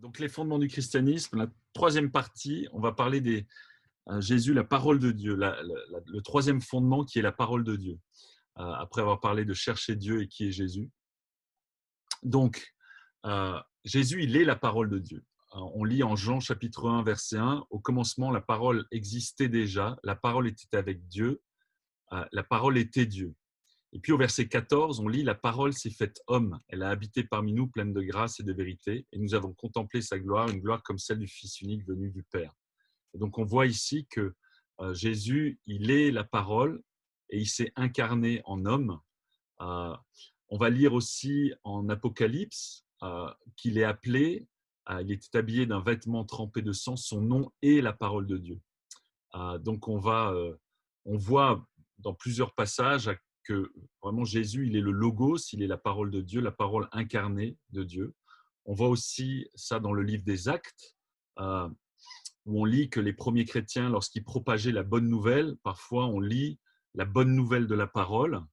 Donc, les fondements du christianisme, la troisième partie, on va parler des Jésus, la parole de Dieu, le troisième fondement qui est la parole de Dieu, après avoir parlé de chercher Dieu et qui est Jésus. Donc, Jésus, il est la parole de Dieu. On lit en Jean chapitre 1, verset 1, au commencement, la parole existait déjà, la parole était avec Dieu, la parole était Dieu. Et puis au verset 14, on lit « La parole s'est faite homme, elle a habité parmi nous pleine de grâce et de vérité, et nous avons contemplé sa gloire, une gloire comme celle du Fils unique venu du Père. » Et donc on voit ici que Jésus, il est la parole et il s'est incarné en homme. On va lire aussi en Apocalypse qu'il est appelé, il était habillé d'un vêtement trempé de sang, son nom est la parole de Dieu. Donc on voit dans plusieurs passages que vraiment Jésus, il est le logos, il est la parole de Dieu, la parole incarnée de Dieu. On voit aussi ça dans le livre des Actes, où on lit que les premiers chrétiens, lorsqu'ils propageaient la bonne nouvelle, parfois on lit la bonne nouvelle de la parole,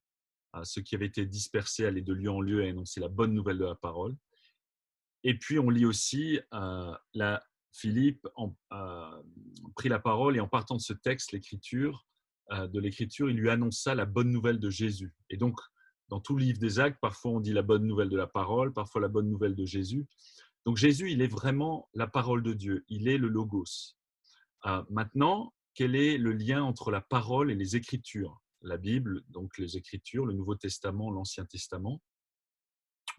ceux qui avaient été dispersés allaient de lieu en lieu à annoncer la bonne nouvelle de la parole. Et puis on lit aussi Philippe prit la parole et en partant de ce texte, de l'écriture, il lui annonça la bonne nouvelle de Jésus. Et donc, dans tout le livre des Actes, parfois on dit la bonne nouvelle de la parole, parfois la bonne nouvelle de Jésus. Donc Jésus, il est vraiment la parole de Dieu, il est le logos. Maintenant, quel est le lien entre la parole et les Écritures? La Bible, donc les Écritures, le Nouveau Testament, l'Ancien Testament.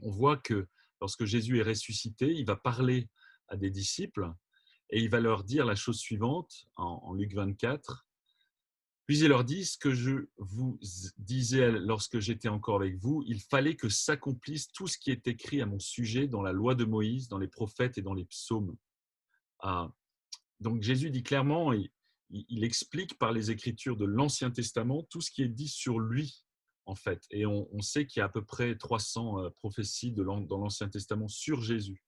On voit que lorsque Jésus est ressuscité, il va parler à des disciples et il va leur dire la chose suivante en Luc 24. Puis il leur dit, ce que je vous disais lorsque j'étais encore avec vous, il fallait que s'accomplisse tout ce qui est écrit à mon sujet dans la loi de Moïse, dans les prophètes et dans les psaumes. Donc Jésus dit clairement, il explique par les Écritures de l'Ancien Testament tout ce qui est dit sur lui, en fait. Et on sait qu'il y a à peu près 300 prophéties dans l'Ancien Testament sur Jésus.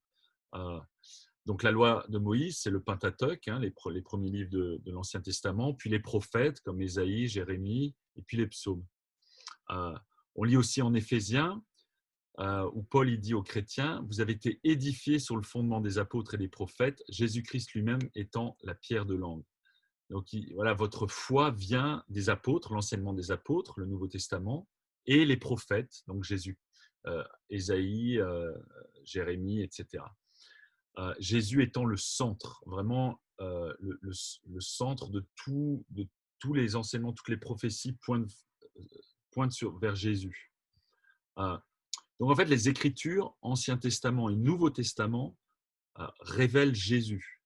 Donc la loi de Moïse, c'est le Pentateuque, les premiers livres de l'Ancien Testament, puis les prophètes comme Ésaïe, Jérémie, et puis les psaumes. On lit aussi en Éphésiens, où Paul il dit aux chrétiens, vous avez été édifiés sur le fondement des apôtres et des prophètes, Jésus-Christ lui-même étant la pierre de langue. Donc voilà, votre foi vient des apôtres, l'enseignement des apôtres, le Nouveau Testament, et les prophètes, donc Jésus, Ésaïe, Jérémie, etc. Jésus étant le centre, vraiment le centre de tous les enseignements, toutes les prophéties pointent vers Jésus. Donc en fait, les Écritures, Ancien Testament et Nouveau Testament, révèlent Jésus.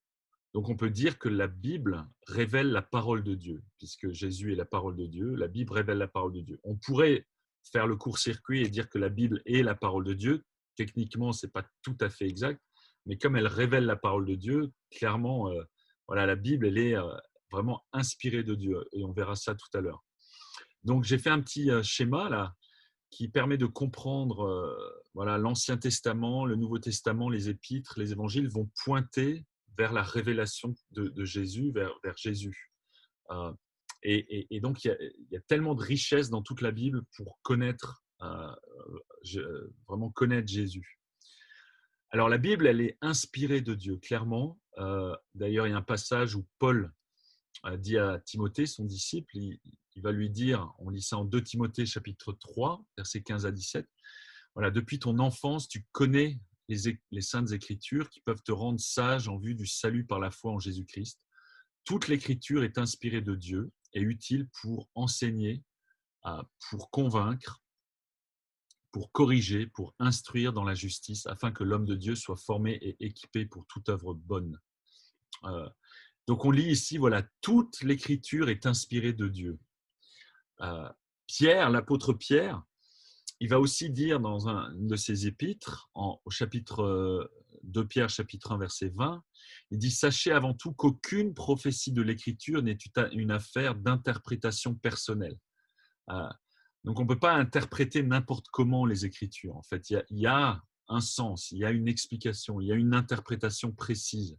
Donc on peut dire que la Bible révèle la parole de Dieu, puisque Jésus est la parole de Dieu, la Bible révèle la parole de Dieu. On pourrait faire le court-circuit et dire que la Bible est la parole de Dieu. Techniquement, ce n'est pas tout à fait exact, mais comme elle révèle la parole de Dieu, clairement, voilà, la Bible, elle est vraiment inspirée de Dieu, et on verra ça tout à l'heure. Donc j'ai fait un petit schéma là, qui permet de comprendre voilà, l'Ancien Testament, le Nouveau Testament, les Épîtres, les Évangiles vont pointer vers la révélation de Jésus, vers Jésus. Et donc, il y a tellement de richesse dans toute la Bible pour vraiment connaître Jésus. Alors, la Bible, elle est inspirée de Dieu, clairement. D'ailleurs, il y a un passage où Paul dit à Timothée, son disciple, il va lui dire, on lit ça en 2 Timothée chapitre 3, versets 15 à 17, voilà, depuis ton enfance, tu connais les saintes écritures qui peuvent te rendre sage en vue du salut par la foi en Jésus-Christ. Toute l'écriture est inspirée de Dieu et utile pour enseigner, pour convaincre, pour corriger, pour instruire dans la justice, afin que l'homme de Dieu soit formé et équipé pour toute œuvre bonne. Donc on lit ici, voilà, toute l'écriture est inspirée de Dieu. Pierre, l'apôtre Pierre, il va aussi dire dans une de ses épîtres, au chapitre 2 Pierre, chapitre 1, verset 20, il dit « Sachez avant tout qu'aucune prophétie de l'Écriture n'est une affaire d'interprétation personnelle. » Donc on ne peut pas interpréter n'importe comment les Écritures. En fait, il y a un sens, il y a une explication, il y a une interprétation précise.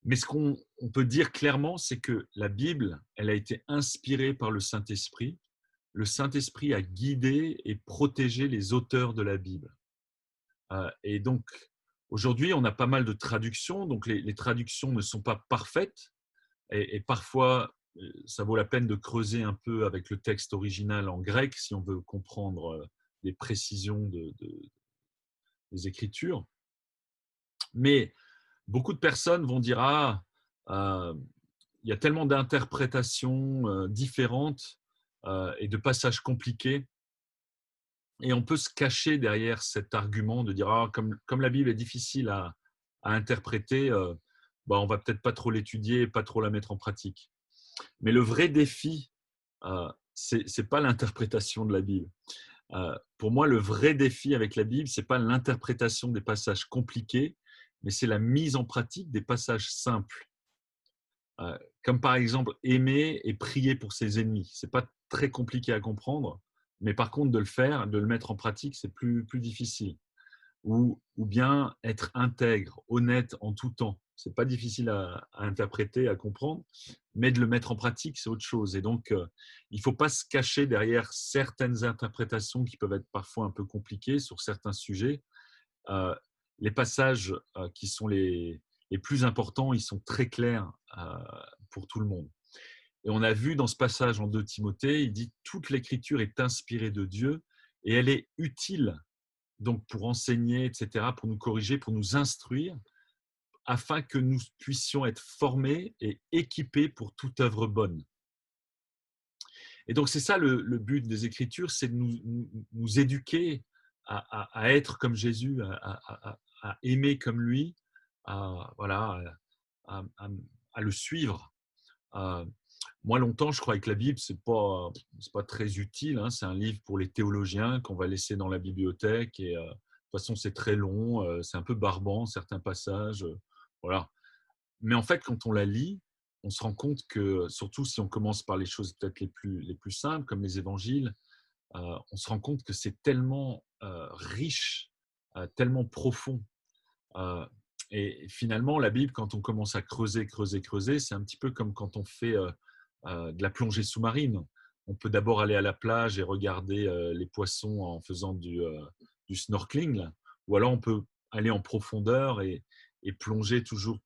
Mais ce qu'on peut dire clairement, c'est que la Bible, elle a été inspirée par le Saint-Esprit. Le Saint-Esprit a guidé et protégé les auteurs de la Bible. Et donc, Aujourd'hui, on a pas mal de traductions, donc les traductions ne sont pas parfaites et parfois, ça vaut la peine de creuser un peu avec le texte original en grec si on veut comprendre les précisions des Écritures. Mais beaucoup de personnes vont dire: «Ah, heu, il y a tellement d'interprétations, différentes, et de passages compliqués» et on peut se cacher derrière cet argument de dire: «Ah, comme la Bible est difficile à interpréter, bah, on va peut-être pas trop l'étudier et pas trop la mettre en pratique». Mais le vrai défi, c'est pas l'interprétation de la Bible. Pour moi, le vrai défi avec la Bible, c'est pas l'interprétation des passages compliqués, mais c'est la mise en pratique des passages simples. Comme par exemple aimer et prier pour ses ennemis. C'est pas très compliqué à comprendre, mais par contre de le faire, de le mettre en pratique, c'est plus difficile. Ou bien être intègre, honnête en tout temps. C'est pas difficile à interpréter, à comprendre, mais de le mettre en pratique, c'est autre chose. Et donc, il faut pas se cacher derrière certaines interprétations qui peuvent être parfois un peu compliquées sur certains sujets. Heu, les passages, qui sont les plus importants, ils sont très clairs, pour tout le monde. Et on a vu dans ce passage en 2 Timothée, il dit: «Toute l'écriture est inspirée de Dieu et elle est utile, donc pour enseigner et cetera, pour nous corriger, pour nous instruire, afin que nous puissions être formés et équipés pour toute œuvre bonne». Et donc c'est ça le but des Écritures, c'est de nous éduquer à être comme Jésus, à aimer comme lui, voilà, à à le suivre. Heu, Moi longtemps, je croyais que la Bible, c'est pas très utile, hein. C'est un livre pour les théologiens qu'on va laisser dans la bibliothèque et de toute façon, c'est très long, c'est un peu barbant certains passages, voilà. Mais en fait, quand on la lit, on se rend compte que, surtout si on commence par les choses peut-être les plus simples, comme les évangiles, on se rend compte que c'est tellement riche, tellement profond. Euh, et finalement, la Bible, quand on commence à creuser, creuser, creuser, c'est un petit peu comme quand on fait de la plongée sous-marine. On peut d'abord aller à la plage et regarder les poissons en faisant du snorkeling, là. Ou alors on peut aller en profondeur et plonger toujours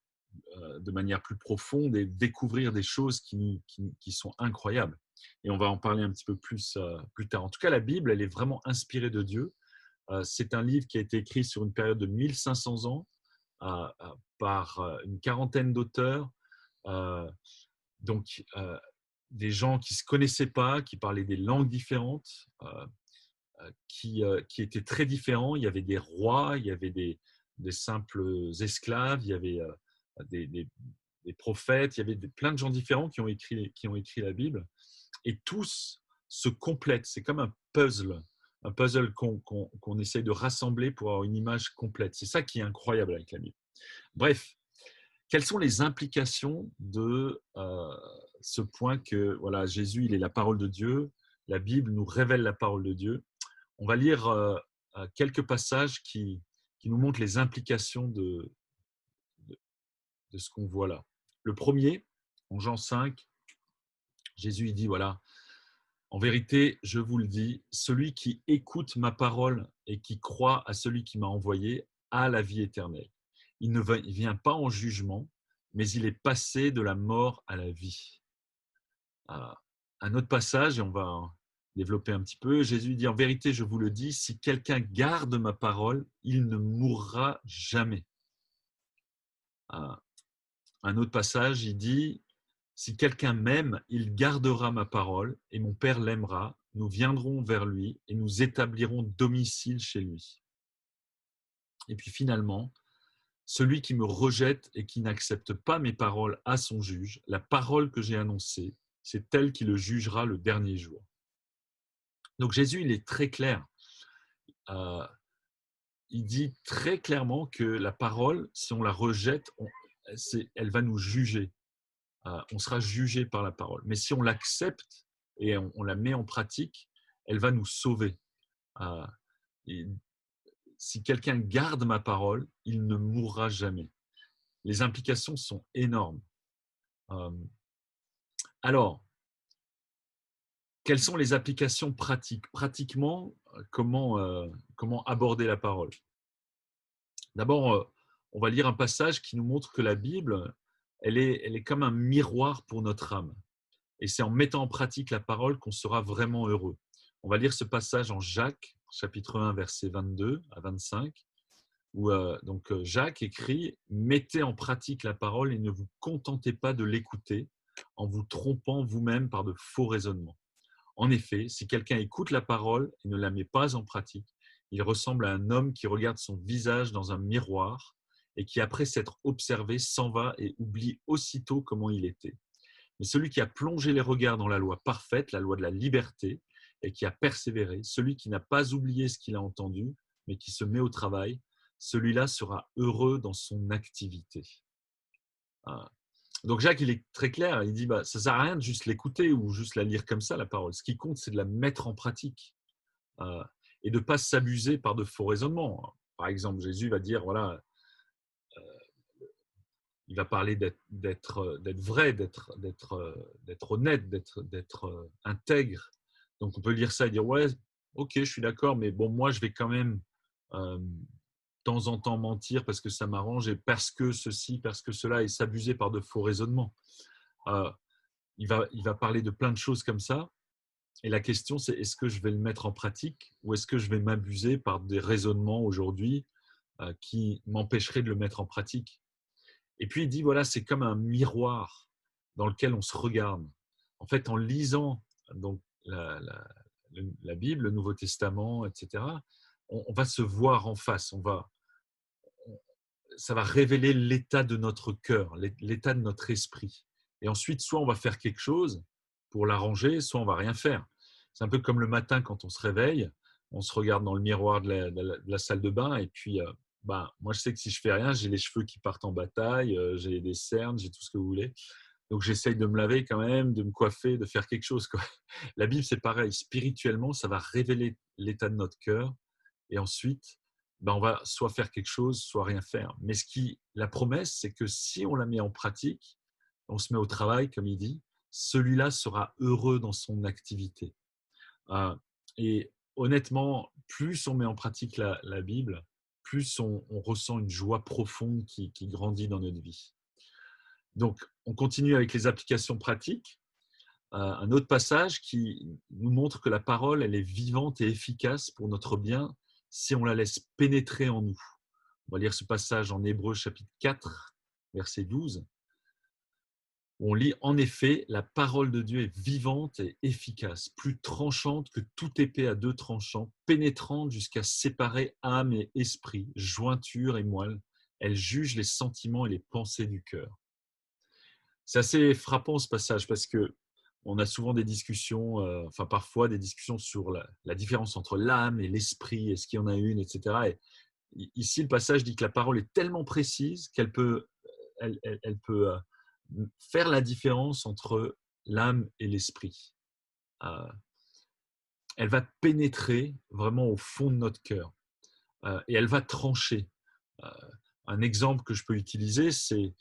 de manière plus profonde et découvrir des choses qui sont incroyables. Et on va en parler un petit peu plus plus tard. En tout cas, la Bible, elle est vraiment inspirée de Dieu. C'est un livre qui a été écrit sur une période de 1500 ans par une quarantaine d'auteurs. Euh, donc, des gens qui ne se connaissaient pas, qui parlaient des langues différentes, qui étaient très différents. Il y avait des rois, il y avait des simples esclaves, il y avait des, des- des prophètes, il y avait plein de gens différents qui ont écrit la Bible. Et tous se complètent. C'est comme un puzzle qu'on essaye de rassembler pour avoir une image complète. C'est ça qui est incroyable avec la Bible. Bref, quelles sont les implications de ce point que voilà, Jésus, il est la parole de Dieu, la Bible nous révèle la parole de Dieu. On va lire quelques passages qui nous montrent les implications de, de ce qu'on voit là. Le premier, en Jean 5, Jésus il dit, voilà, en vérité, je vous le dis, celui qui écoute ma parole et qui croit à celui qui m'a envoyé a la vie éternelle. Il ne vient pas en jugement, mais il est passé de la mort à la vie. Ah, un autre passage, et on va développer un petit peu, Jésus dit, en vérité, je vous le dis, si quelqu'un garde ma parole, il ne mourra jamais. Ah, un autre passage, il dit, si quelqu'un m'aime, il gardera ma parole, et mon Père l'aimera. Nous viendrons vers lui et nous établirons domicile chez lui. Et puis finalement, celui qui me rejette et qui n'accepte pas mes paroles à son juge, la parole que j'ai annoncée, c'est elle qui le jugera le dernier jour. Donc Jésus, il est très clair. Euh, il dit très clairement que la parole, si on la rejette, elle va nous juger. On sera jugé par la parole. Mais si on l'accepte et on la met en pratique, elle va nous sauver. Euh, et si quelqu'un garde ma parole, il ne mourra jamais. Les implications sont énormes. Euh, alors, quelles sont les applications pratiques? Pratiquement, comment aborder la parole? D'abord, on va lire un passage qui nous montre que la Bible, elle est comme un miroir pour notre âme. Et c'est en mettant en pratique la parole qu'on sera vraiment heureux. On va lire ce passage en Jacques, chapitre 1, versets 22 à 25, où Jacques écrit « Mettez en pratique la parole et ne vous contentez pas de l'écouter en vous trompant vous-même par de faux raisonnements. En effet, si quelqu'un écoute la parole et ne la met pas en pratique, il ressemble à un homme qui regarde son visage dans un miroir et qui, après s'être observé, s'en va et oublie aussitôt comment il était. Mais celui qui a plongé les regards dans la loi parfaite, la loi de la liberté, et qui a persévéré, celui qui n'a pas oublié ce qu'il a entendu, mais qui se met au travail, celui-là sera heureux dans son activité. » Donc Jacques, il est très clair, il dit ça ne sert à rien de juste l'écouter ou juste la lire comme ça, la parole. Ce qui compte, c'est de la mettre en pratique et de ne pas s'abuser par de faux raisonnements. Par exemple, Jésus va dire, voilà, il va parler d'être vrai, d'être honnête, d'être intègre. Donc on peut lire ça et dire, ouais, ok, je suis d'accord, mais bon, moi, je vais quand même de temps en temps mentir parce que ça m'arrange et parce que ceci, parce que cela, et s'abuser par de faux raisonnements. Il va parler de plein de choses comme ça. Et la question, c'est est-ce que je vais le mettre en pratique ou est-ce que je vais m'abuser par des raisonnements aujourd'hui qui m'empêcheraient de le mettre en pratique. Et puis il dit, voilà, c'est comme un miroir dans lequel on se regarde. En fait, en lisant donc, la Bible, le Nouveau Testament, etc., on va se voir en face. Ça va révéler l'état de notre cœur, l'état de notre esprit. Et ensuite, soit on va faire quelque chose pour l'arranger, soit on va rien faire. C'est un peu comme le matin quand on se réveille, on se regarde dans le miroir de la salle de bain et puis moi je sais que si je fais rien, j'ai les cheveux qui partent en bataille, j'ai des cernes, j'ai tout ce que vous voulez. Donc j'essaye de me laver quand même, de me coiffer, de faire quelque chose, quoi. La Bible, c'est pareil. Spirituellement, ça va révéler l'état de notre cœur. Et ensuite, on va soit faire quelque chose, soit rien faire. Mais la promesse, c'est que si on la met en pratique, on se met au travail, comme il dit, celui-là sera heureux dans son activité. Et honnêtement, plus on met en pratique la Bible, plus on ressent une joie profonde qui grandit dans notre vie. Donc, on continue avec les applications pratiques. Un autre passage qui nous montre que la parole, elle est vivante et efficace pour notre bien si on la laisse pénétrer en nous. On va lire ce passage en Hébreux chapitre 4, verset 12. On lit « En effet, la parole de Dieu est vivante et efficace, plus tranchante que toute épée à deux tranchants, pénétrante jusqu'à séparer âme et esprit, jointure et moelle. Elle juge les sentiments et les pensées du cœur. » C'est assez frappant ce passage parce que on a souvent des discussions, parfois des discussions sur la différence entre l'âme et l'esprit, est-ce qu'il y en a une, etc. Et ici, le passage dit que la parole est tellement précise qu'elle peut, elle peut faire la différence entre l'âme et l'esprit. Elle va pénétrer vraiment au fond de notre cœur et elle va trancher. Un exemple que je peux utiliser, c'est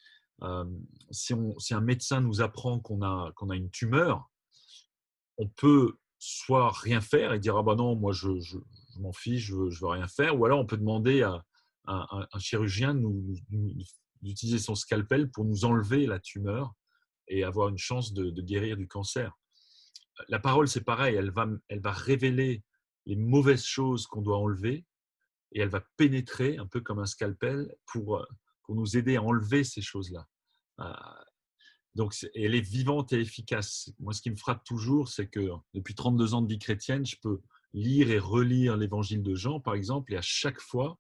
si un médecin nous apprend qu'on a une tumeur, on peut soit rien faire et dire ah bah non, moi je m'en fiche, je veux rien faire, ou alors on peut demander à un chirurgien d'utiliser son scalpel pour nous enlever la tumeur et avoir une chance de guérir du cancer. La parole, c'est pareil, elle va révéler les mauvaises choses qu'on doit enlever et elle va pénétrer un peu comme un scalpel pour nous aider à enlever ces choses-là. Donc, elle est vivante et efficace. Moi, ce qui me frappe toujours, c'est que depuis 32 ans de vie chrétienne, je peux lire et relire l'évangile de Jean, par exemple, et à chaque fois,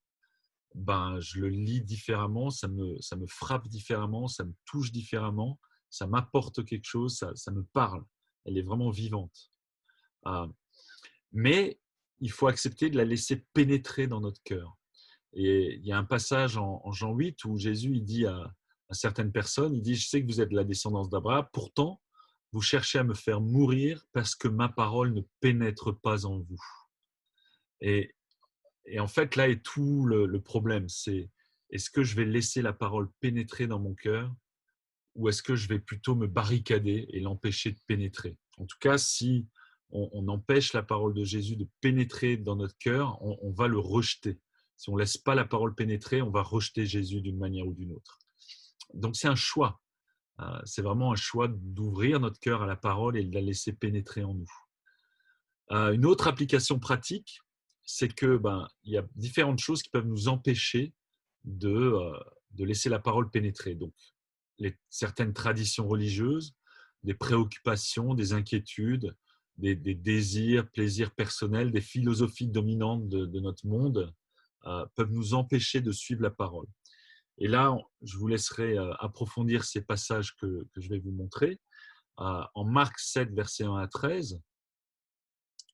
je le lis différemment, ça me frappe différemment, ça me touche différemment, ça m'apporte quelque chose, ça me parle. Elle est vraiment vivante. Mais il faut accepter de la laisser pénétrer dans notre cœur. Et il y a un passage en Jean 8 où Jésus il dit à certaines personnes, il dit « Je sais que vous êtes de la descendance d'Abraham, pourtant, vous cherchez à me faire mourir parce que ma parole ne pénètre pas en vous. » Et en fait, là est tout le problème. C'est est-ce que je vais laisser la parole pénétrer dans mon cœur ou est-ce que je vais plutôt me barricader et l'empêcher de pénétrer? En tout cas, si on empêche la parole de Jésus de pénétrer dans notre cœur, on va le rejeter. Si on ne laisse pas la parole pénétrer, on va rejeter Jésus d'une manière ou d'une autre. Donc c'est un choix. C'est vraiment un choix d'ouvrir notre cœur à la parole et de la laisser pénétrer en nous. Une autre application pratique, c'est que il y a différentes choses qui peuvent nous empêcher de laisser la parole pénétrer. Donc, certaines traditions religieuses, des préoccupations, des inquiétudes, des désirs, plaisirs personnels, des philosophies dominantes de notre monde peuvent nous empêcher de suivre la parole. Et là, je vous laisserai approfondir ces passages que je vais vous montrer. En Marc 7, versets 1 à 13,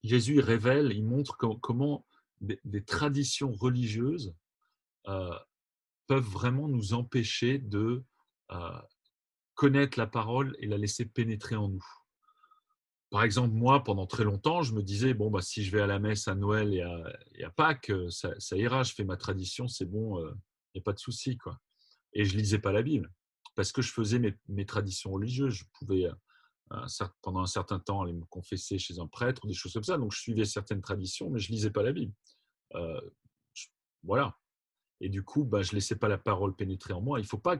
Jésus révèle, il montre comment des traditions religieuses peuvent vraiment nous empêcher de connaître la parole et la laisser pénétrer en nous. Par exemple, moi, pendant très longtemps, je me disais, si je vais à la messe à Noël et à Pâques, ça ira, je fais ma tradition, c'est bon, il n'y a pas de souci, quoi. Et je ne lisais pas la Bible, parce que je faisais mes traditions religieuses. Je pouvais, pendant un certain temps, aller me confesser chez un prêtre, des choses comme ça. Donc, je suivais certaines traditions, mais je ne lisais pas la Bible. Euh, voilà. Et du coup, je ne laissais pas la parole pénétrer en moi. Il ne faut pas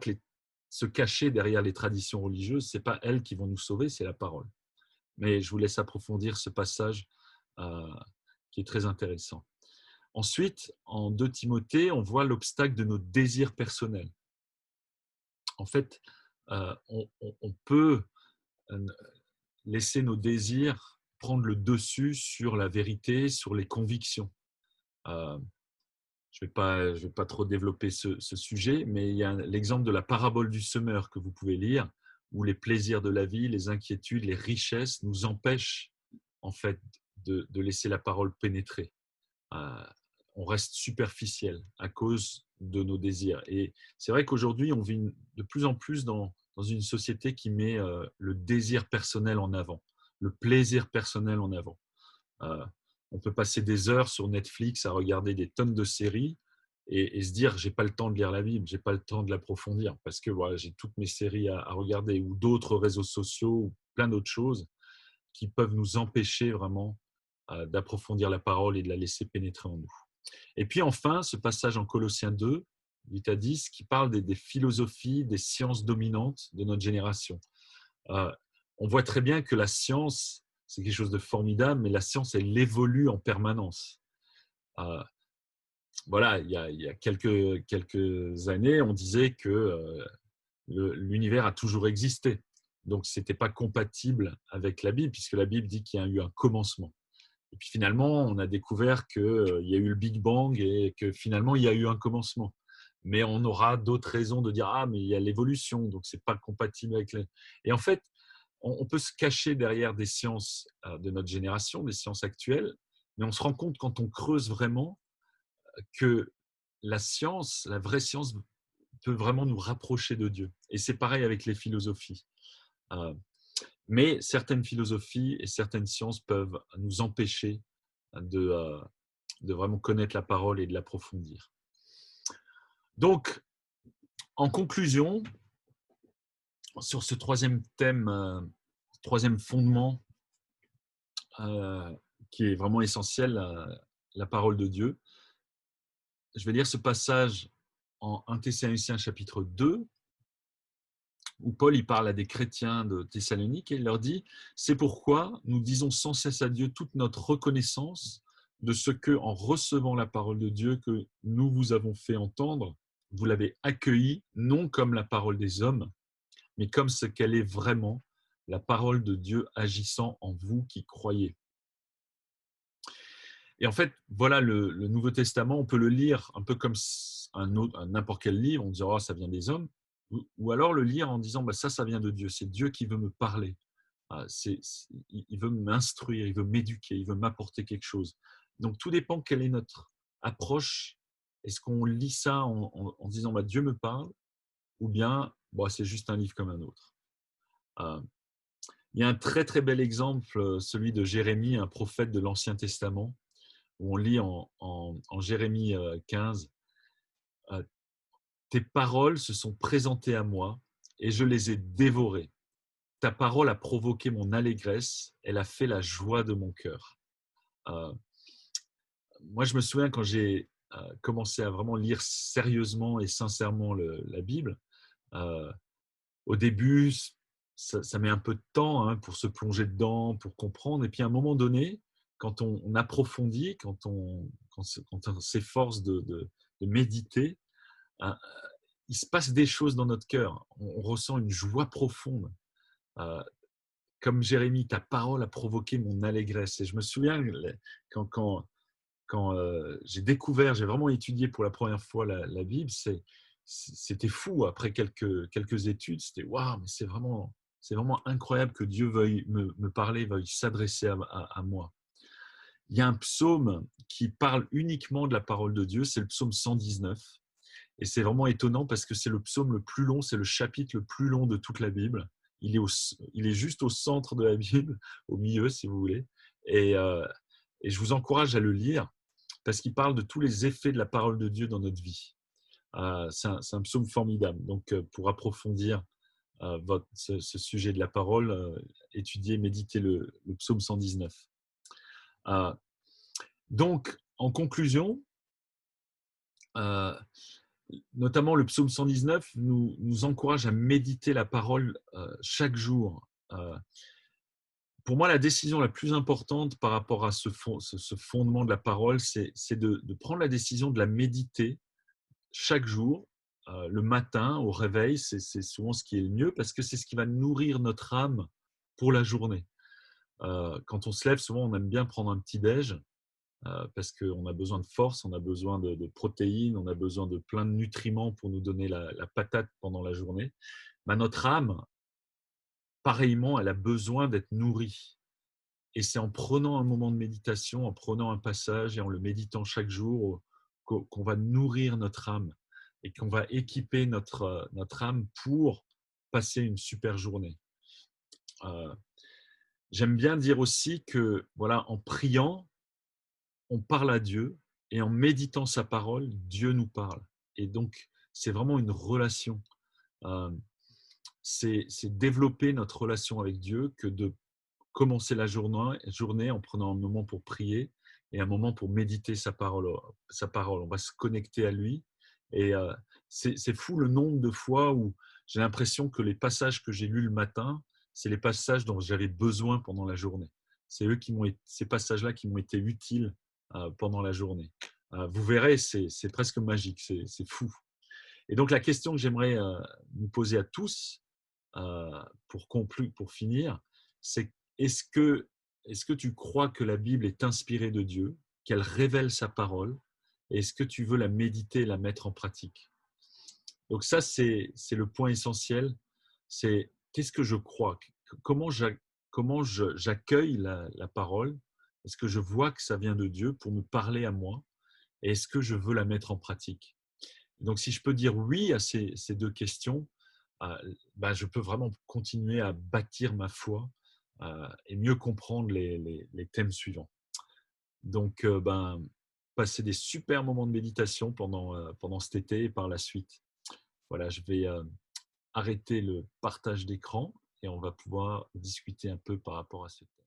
se cacher derrière les traditions religieuses. Ce n'est pas elles qui vont nous sauver, c'est la parole. Mais je vous laisse approfondir ce passage qui est très intéressant. Ensuite, en 2 Timothée, on voit l'obstacle de nos désirs personnels. En fait, on peut laisser nos désirs prendre le dessus sur la vérité, sur les convictions. Je ne vais pas trop développer ce sujet, mais il y a l'exemple de la parabole du semeur que vous pouvez lire, où les plaisirs de la vie, les inquiétudes, les richesses nous empêchent en fait de laisser la parole pénétrer. On reste superficiel à cause de nos désirs. Et c'est vrai qu'aujourd'hui, on vit de plus en plus dans une société qui met le désir personnel en avant, le plaisir personnel en avant. On peut passer des heures sur Netflix à regarder des tonnes de séries et se dire j'ai pas le temps de lire la Bible, j'ai pas le temps de l'approfondir parce que voilà, j'ai toutes mes séries à regarder ou d'autres réseaux sociaux ou plein d'autres choses qui peuvent nous empêcher vraiment d'approfondir la parole et de la laisser pénétrer en nous. Et puis enfin, ce passage en Colossiens 2, 8 à 10, qui parle des philosophies, des sciences dominantes de notre génération. On voit très bien que la science, c'est quelque chose de formidable, mais la science, elle évolue en permanence. Voilà, il y a quelques années, on disait que l'univers a toujours existé. Donc, ce n'était pas compatible avec la Bible, puisque la Bible dit qu'il y a eu un commencement. Et puis finalement, on a découvert qu'il y a eu le Big Bang et que finalement, il y a eu un commencement. Mais on aura d'autres raisons de dire « Ah, mais il y a l'évolution, donc ce n'est pas compatible avec… » Et en fait, on peut se cacher derrière des sciences de notre génération, des sciences actuelles, mais on se rend compte quand on creuse vraiment que la science, la vraie science, peut vraiment nous rapprocher de Dieu. Et c'est pareil avec les philosophies. Mais certaines philosophies et certaines sciences peuvent nous empêcher de vraiment connaître la parole et de l'approfondir. Donc, en conclusion, sur ce troisième thème, troisième fondement qui est vraiment essentiel, la parole de Dieu, je vais lire ce passage en 1 Thessaloniciens chapitre 2, où Paul il parle à des chrétiens de Thessalonique et il leur dit « C'est pourquoi nous disons sans cesse à Dieu toute notre reconnaissance de ce que, en recevant la parole de Dieu que nous vous avons fait entendre, vous l'avez accueillie non comme la parole des hommes, mais comme ce qu'elle est vraiment, la parole de Dieu agissant en vous qui croyez. » Et en fait, voilà, le Nouveau Testament, on peut le lire un peu comme n'importe quel livre, on dira oh, ça vient des hommes, ou alors le lire en disant ça vient de Dieu, c'est Dieu qui veut me parler, il veut m'instruire, il veut m'éduquer, il veut m'apporter quelque chose. Donc tout dépend quelle est notre approche. Est-ce qu'on lit ça en disant Dieu me parle, ou bien c'est juste un livre comme un autre. Il y a un très très bel exemple, celui de Jérémie, un prophète de l'Ancien Testament, où on lit en Jérémie 15, « Tes paroles se sont présentées à moi et je les ai dévorées. Ta parole a provoqué mon allégresse, elle a fait la joie de mon cœur. » Moi, je me souviens quand j'ai commencé à vraiment lire sérieusement et sincèrement la Bible. Euh, Au début, ça met un peu de temps hein, pour se plonger dedans, pour comprendre. Et puis à un moment donné, quand on approfondit, quand on s'efforce de méditer, hein, il se passe des choses dans notre cœur. On ressent une joie profonde. Euh, Comme Jérémie, ta parole a provoqué mon allégresse. Et je me souviens quand, quand, quand j'ai découvert, j'ai vraiment étudié pour la première fois la Bible, c'était fou. Après quelques études, c'était waouh, mais c'est vraiment incroyable que Dieu veuille me parler, veuille s'adresser à moi. Il y a un psaume qui parle uniquement de la parole de Dieu, c'est le psaume 119. Et c'est vraiment étonnant parce que c'est le psaume le plus long, c'est le chapitre le plus long de toute la Bible. Il est juste au centre de la Bible, au milieu si vous voulez. Et, euh, et je vous encourage à le lire parce qu'il parle de tous les effets de la parole de Dieu dans notre vie. C'est un psaume formidable. Donc, pour approfondir ce sujet de la parole, étudiez, méditez le psaume 119. Euh, donc, en conclusion, euh, notamment le psaume 119 nous encourage à méditer la parole chaque jour. Pour moi, la décision la plus importante par rapport à ce fondement de la parole, c'est de prendre la décision de la méditer chaque jour, le matin, au réveil. C'est souvent ce qui est le mieux parce que c'est ce qui va nourrir notre âme pour la journée. Quand on se lève, souvent, on aime bien prendre un petit déj parce qu'on a besoin de force, on a besoin de protéines, on a besoin de plein de nutriments pour nous donner la patate pendant la journée. Mais notre âme, pareillement, elle a besoin d'être nourrie. Et c'est en prenant un moment de méditation, en prenant un passage et en le méditant chaque jour qu'on va nourrir notre âme et qu'on va équiper notre âme pour passer une super journée. Euh, J'aime bien dire aussi que voilà, en priant, on parle à Dieu et en méditant sa parole, Dieu nous parle. Et donc, c'est vraiment une relation. Euh, c'est développer notre relation avec Dieu que de commencer la journée en prenant un moment pour prier et un moment pour méditer sa parole. Sa parole. On va se connecter à lui. Et c'est fou le nombre de fois où j'ai l'impression que les passages que j'ai lus le matin, c'est les passages dont j'avais besoin pendant la journée. C'est ces passages-là qui m'ont été utiles pendant la journée. Vous verrez, c'est presque magique, c'est fou. Et donc la question que j'aimerais nous poser à tous, pour conclure, pour finir, c'est est-ce que, est-ce que tu crois que la Bible est inspirée de Dieu, qu'elle révèle sa parole, et est-ce que tu veux la méditer et la mettre en pratique? Donc ça, c'est le point essentiel. C'est qu'est-ce que je crois? Comment j'accueille la parole? Est-ce que je vois que ça vient de Dieu pour me parler à moi? Et est-ce que je veux la mettre en pratique? Donc, si je peux dire oui à ces deux questions, bah, je peux vraiment continuer à bâtir ma foi et mieux comprendre les thèmes suivants. Donc, ben, passer des super moments de méditation pendant cet été et par la suite. Voilà, je vais arrêter le partage d'écran et on va pouvoir discuter un peu par rapport à ce thème.